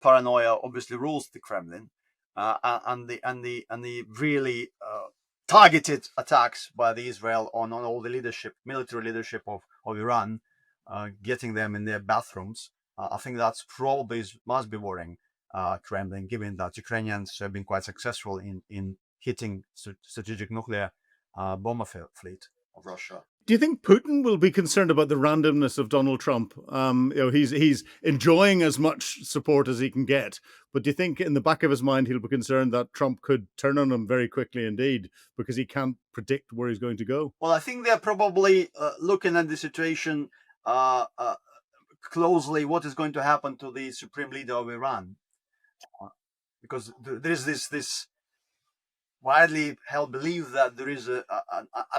paranoia obviously rules the Kremlin, and the really targeted attacks by the Israel on all the leadership, military leadership of Iran, getting them in their bathrooms. I think that's probably must be worrying Kremlin, given that Ukrainians have been quite successful in hitting strategic nuclear bomber fleet of Russia. Do you think Putin will be concerned about the randomness of Donald Trump? He's enjoying as much support as he can get, but do you think in the back of his mind he'll be concerned that Trump could turn on him very quickly indeed because he can't predict where he's going to go? Well, I think they're probably looking at the situation closely. What is going to happen to the supreme leader of Iran? Because there is this widely held belief that there is a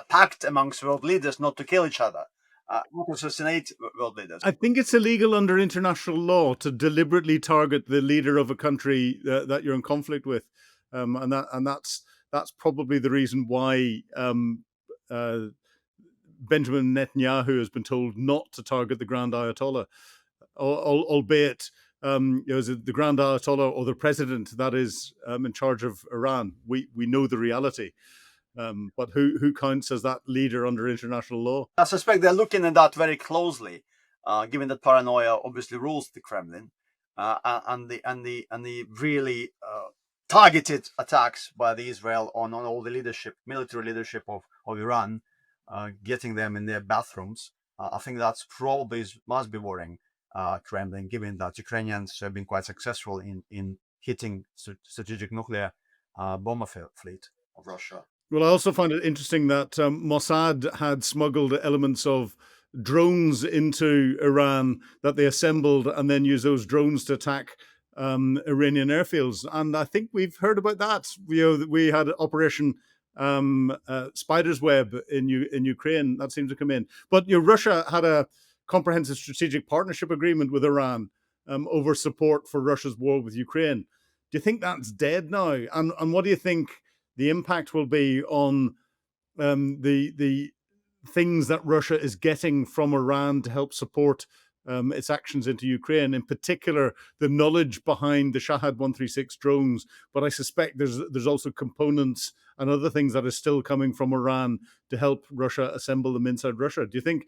pact amongst world leaders not to kill each other, not to assassinate world leaders. I think it's illegal under international law to deliberately target the leader of a country that you're in conflict with, and that's probably the reason why Benjamin Netanyahu has been told not to target the Grand Ayatollah, albeit is it the Grand Ayatollah or the president that is in charge of Iran? We know the reality, but who counts as that leader under international law? I suspect they're looking at that very closely, given that paranoia obviously rules the Kremlin, and the really targeted attacks by the Israel on all the leadership, military leadership of Iran, getting them in their bathrooms. I think that's probably must be worrying Kremlin, given that Ukrainians have been quite successful in hitting strategic nuclear bomber fleet of Russia. Well, I also find it interesting that Mossad had smuggled elements of drones into Iran that they assembled and then used those drones to attack Iranian airfields. And I think we've heard about that. We had Operation Spider's Web in Ukraine that seemed to come in. But Russia had a comprehensive strategic partnership agreement with Iran over support for Russia's war with Ukraine. Do you think that's dead now? And what do you think the impact will be on the things that Russia is getting from Iran to help support its actions into Ukraine, in particular the knowledge behind the Shahad 136 drones? But I suspect there's also components and other things that are still coming from Iran to help Russia assemble them inside Russia. Do you think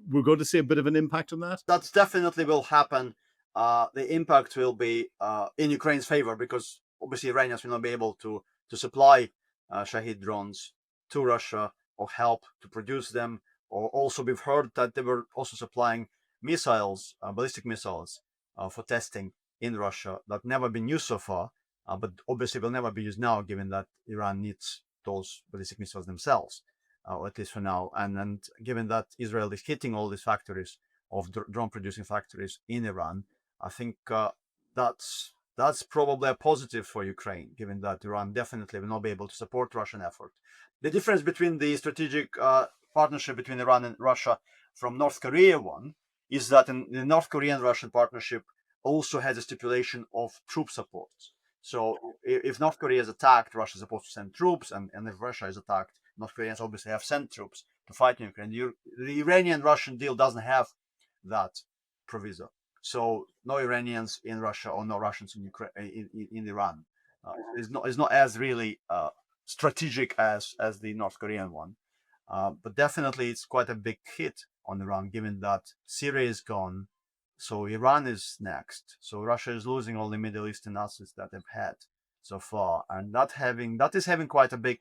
we're going to see a bit of an impact on that? That definitely will happen. The impact will be in Ukraine's favor, because obviously Iranians will not be able to supply Shahid drones to Russia or help to produce them. Or also we've heard that they were also supplying missiles, ballistic missiles, for testing in Russia that never been used so far, but obviously will never be used now, given that Iran needs those ballistic missiles themselves, or at least for now. And given that Israel is hitting all these factories of drone producing factories in Iran, I think that's probably a positive for Ukraine, given that Iran definitely will not be able to support Russian effort. The difference between the strategic partnership between Iran and Russia from North Korea one is that in the North Korean-Russian partnership also has a stipulation of troop support. So if North Korea is attacked, Russia is supposed to send troops, and if Russia is attacked, North Koreans obviously have sent troops to fight in Ukraine. The Iranian-Russian deal doesn't have that proviso. So no Iranians in Russia or no Russians in Ukraine, in Iran. It's not as really strategic as the North Korean one. But definitely it's quite a big hit on Iran, given that Syria is gone. So Iran is next. So Russia is losing all the Middle Eastern assets that they've had so far. And that is having quite a big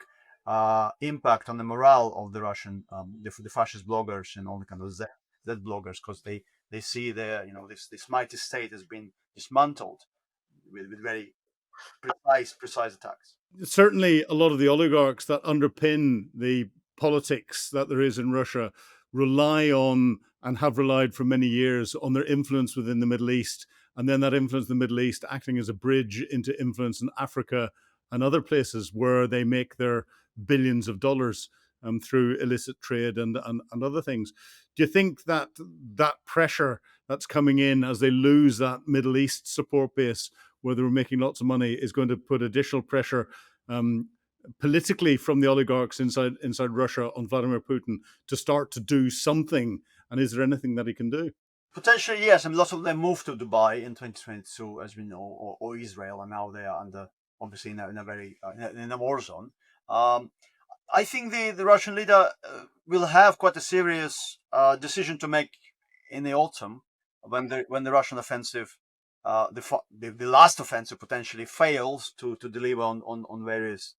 impact on the morale of the Russian, the fascist bloggers and all the kind of Z bloggers, because they see this mighty state has been dismantled with very precise attacks. Certainly, a lot of the oligarchs that underpin the politics that there is in Russia rely on, and have relied for many years, on their influence within the Middle East, and then that influence in the Middle East acting as a bridge into influence in Africa and other places where they make their billions of dollars through illicit trade and other things. Do you think that pressure that's coming in as they lose that Middle East support base where they were making lots of money is going to put additional pressure politically from the oligarchs inside Russia on Vladimir Putin to start to do something? And is there anything that he can do? Potentially, yes. I mean, lots of them moved to Dubai in 2022, as we know, or Israel, and now they are under, obviously, in a very in a war zone. Um, I think the Russian leader will have quite a serious decision to make in the autumn when the Russian offensive, the last offensive potentially fails to deliver on various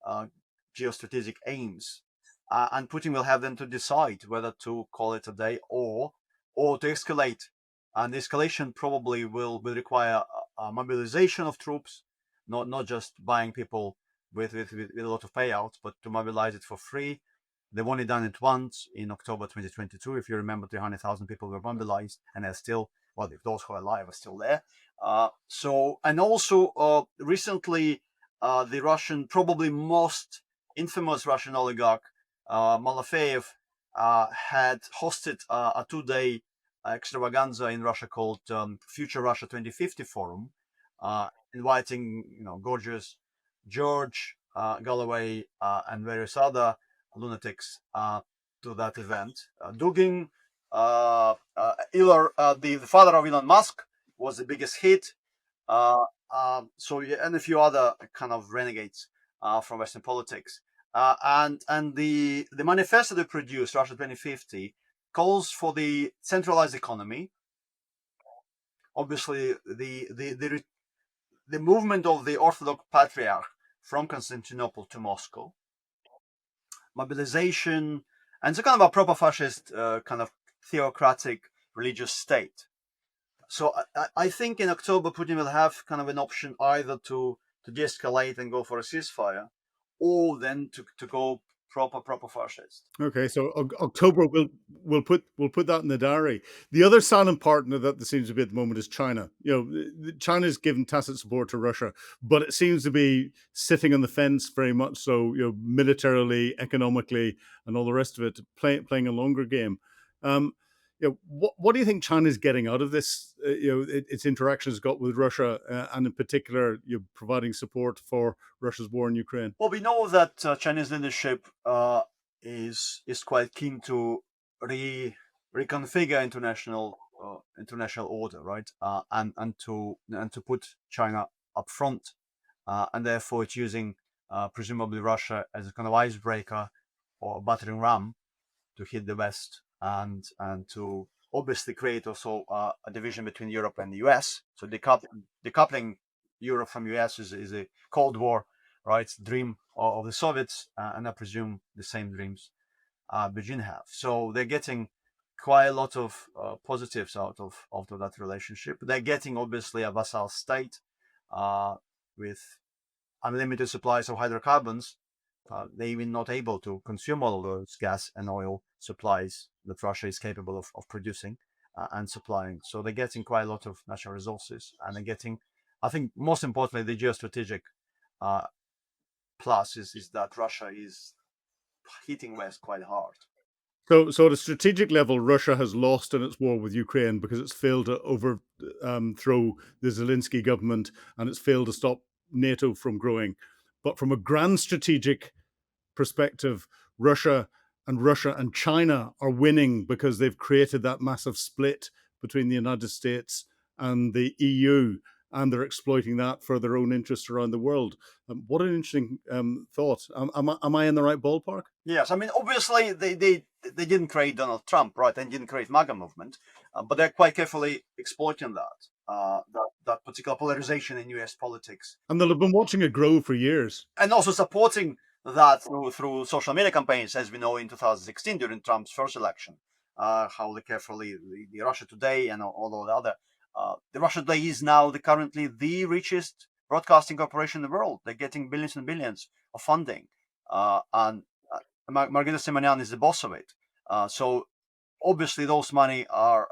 uh, geostrategic aims, and Putin will have then to decide whether to call it a day or to escalate, and the escalation probably will require a mobilization of troops, not just buying people with a lot of payouts, but to mobilize it for free. They've only done it once in October 2022. If you remember, 300,000 people were mobilized, and they're still, well, if those who are alive are still there. And also recently, the Russian, probably most infamous Russian oligarch, Malafeyev, had hosted a 2-day extravaganza in Russia called Future Russia 2050 Forum, inviting gorgeous George Galloway and various other lunatics to that event. Dugin, the father of Elon Musk, was the biggest hit. And a few other kind of renegades from Western politics. And the manifesto they produced, Russia 2050, calls for the centralized economy. Obviously, the movement of the Orthodox Patriarch from Constantinople to Moscow, mobilization, and it's a kind of a proper fascist, kind of theocratic religious state. So I think in October Putin will have kind of an option either to de-escalate and go for a ceasefire, or then to go proper fascist. Okay, so October we'll put that in the diary. The other silent partner that there seems to be at the moment is China. China's given tacit support to Russia, but it seems to be sitting on the fence very much so. Militarily, economically, and all the rest of it, playing a longer game. What do you think China's getting out of this? Its interactions got with Russia, and in particular, providing support for Russia's war in Ukraine. Well, we know that Chinese leadership is quite keen to reconfigure international order, right? And to put China up front, and therefore it's using presumably Russia as a kind of icebreaker or battering ram to hit the West, and to obviously create also a division between Europe and the US. So decoupling Europe from US is a Cold War, right? Dream of the Soviets, and I presume the same dreams Beijing have. So they're getting quite a lot of positives out of that relationship. They're getting obviously a vassal state with unlimited supplies of hydrocarbons. They're even not able to consume all of those gas and oil supplies that Russia is capable of producing and supplying. So they're getting quite a lot of natural resources, and they're getting, I think, most importantly, the geostrategic plus is that Russia is hitting West quite hard. So at a strategic level, Russia has lost in its war with Ukraine because it's failed to overthrow the Zelensky government, and it's failed to stop NATO from growing. But from a grand strategic perspective, Russia and China are winning because they've created that massive split between the United States and the EU, and they're exploiting that for their own interests around the world. What an interesting thought. Am I in the right ballpark? Yes, I mean, obviously they didn't create Donald Trump, right? They didn't create MAGA movement, but they're quite carefully exploiting that particular polarization in U.S. politics, and they'll have been watching it grow for years, and also supporting that through social media campaigns, as we know in 2016 during Trump's first election. How they carefully the Russia Today and all the other. The Russia Today is now currently the richest broadcasting corporation in the world. They're getting billions and billions of funding, and Margarita Simonyan is the boss of it. So obviously those money are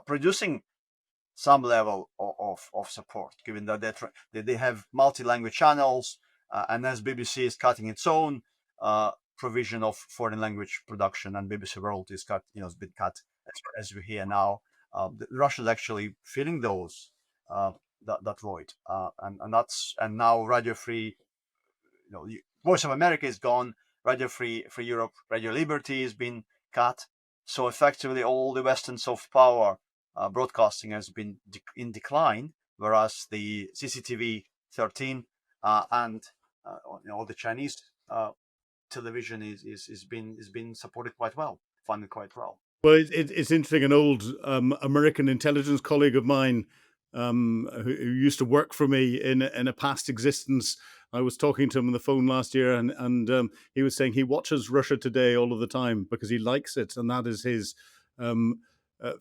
producing some level of support, given that they have multi-language channels, and as BBC is cutting its own provision of foreign language production, and BBC World is has been cut as we hear now. Russia is actually filling that void, and now Radio Free, Voice of America is gone. Radio Free Europe, Radio Liberty has been cut. So effectively, all the Western soft power broadcasting has been in decline, whereas the CCTV 13 and all the Chinese television is been supported quite well, funded quite well. Well, it's interesting. An old American intelligence colleague of mine who used to work for me in a past existence. I was talking to him on the phone last year, and he was saying he watches Russia Today all of the time because he likes it, and that is his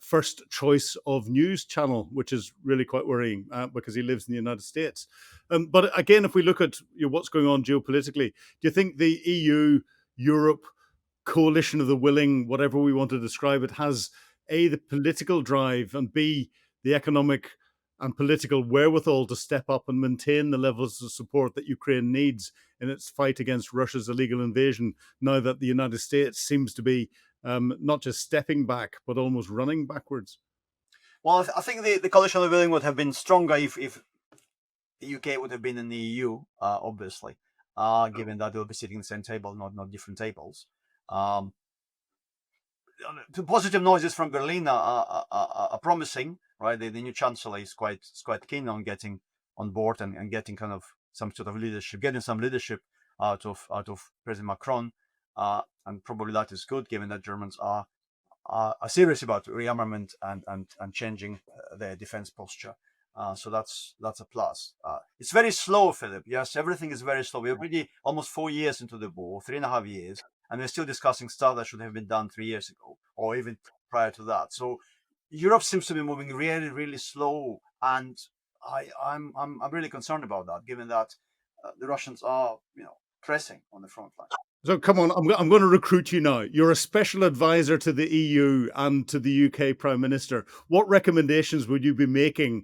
first choice of news channel, which is really quite worrying because he lives in the United States. But again, if we look at what's going on geopolitically, do you think the EU, Europe, coalition of the willing, whatever we want to describe it, has A, the political drive, and B, the economic and political wherewithal to step up and maintain the levels of support that Ukraine needs in its fight against Russia's illegal invasion, now that the United States seems to be not just stepping back, but almost running backwards? Well, I think the coalition of the willing would have been stronger if the UK would have been in the EU, obviously, given that they'll be sitting at the same table, not different tables. The positive noises from Berlin are promising, right? The new chancellor is quite keen on getting on board and getting kind of some sort of leadership, getting some leadership out of President Macron, and probably that is good, given that Germans are serious about rearmament and changing their defense posture. So that's a plus. It's very slow, Philip. Yes, everything is very slow. We're already almost 4 years into the war, 3.5 years, and we're still discussing stuff that should have been done 3 years ago, or even prior to that. So Europe seems to be moving really, really slow, and I'm really concerned about that, given that the Russians are, pressing on the front line. So come on, I'm going to recruit you now. You're a special advisor to the EU and to the UK Prime Minister. What recommendations would you be making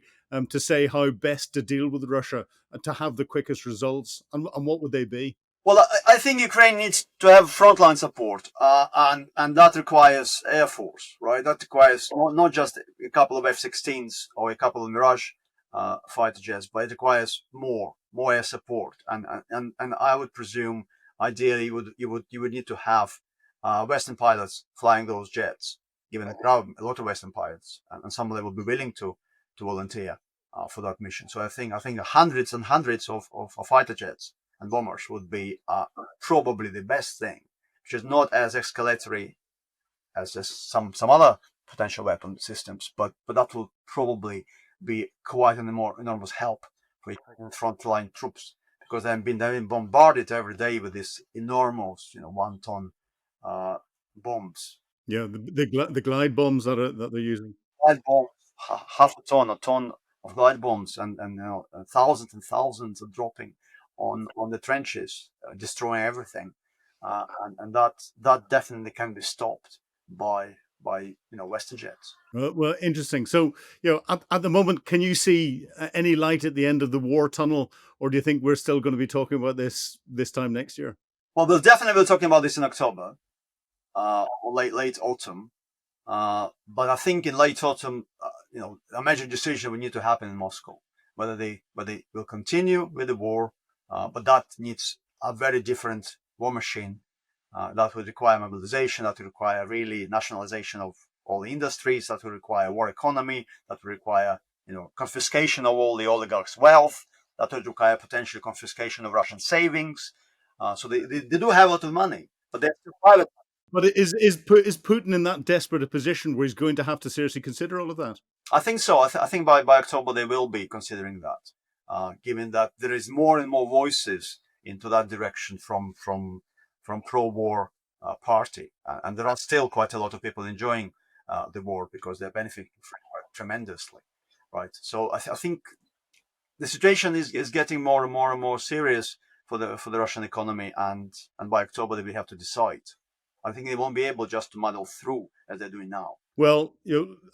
to say how best to deal with Russia and to have the quickest results? And what would they be? Well, I think Ukraine needs to have frontline support, and that requires Air Force, right? That requires not just a couple of F-16s or a couple of Mirage fighter jets, but it requires more air support. And I would presume, ideally, you would need to have Western pilots flying those jets, given that there are a lot of Western pilots, and some of them will be willing to volunteer for that mission. So I think hundreds and hundreds of fighter jets and bombers would be probably the best thing, which is not as escalatory as some other potential weapon systems, but that will probably be quite an enormous help for frontline troops, because they've been bombarded every day with these enormous, 1-ton bombs. Yeah, the glide bombs that they're using. Glide bombs, half a ton of glide bombs, and thousands and thousands are dropping on the trenches, destroying everything, and that definitely can be stopped by Western jets. Well, interesting. So, at the moment, can you see any light at the end of the war tunnel, or do you think we're still going to be talking about this time next year? Well, we'll definitely be talking about this in October, or late autumn. But I think in late autumn, a major decision will need to happen in Moscow, whether they will continue with the war, but that needs a very different war machine. That would require mobilization, that would require really nationalization of all the industries, that would require war economy, that would require, confiscation of all the oligarchs' wealth, that would require potentially confiscation of Russian savings. So they do have a lot of money, but they're still private. But is Putin in that desperate a position where he's going to have to seriously consider all of that? I think so. I think by October they will be considering that, given that there is more and more voices into that direction from pro-war party, and there are still quite a lot of people enjoying the war because they're benefiting from it tremendously, right? So I think the situation is getting more and more serious for the Russian economy, and by October they will have to decide. I think they won't be able just to muddle through as they're doing now. Well,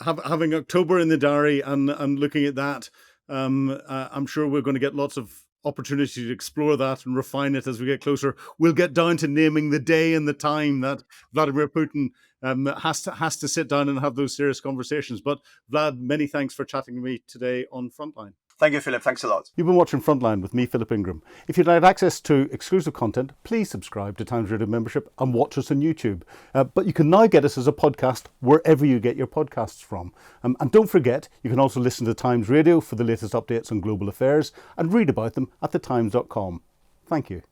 having October in the diary and looking at that, I'm sure we're going to get lots of opportunity to explore that and refine it as we get closer. We'll get down to naming the day and the time that Vladimir Putin has to sit down and have those serious conversations. But Vlad, many thanks for chatting to me today on Frontline. Thank you, Philip. Thanks a lot. You've been watching Frontline with me, Philip Ingram. If you'd like access to exclusive content, please subscribe to Times Radio membership and watch us on YouTube. But you can now get us as a podcast wherever you get your podcasts from. And don't forget, you can also listen to Times Radio for the latest updates on global affairs and read about them at thetimes.com. Thank you.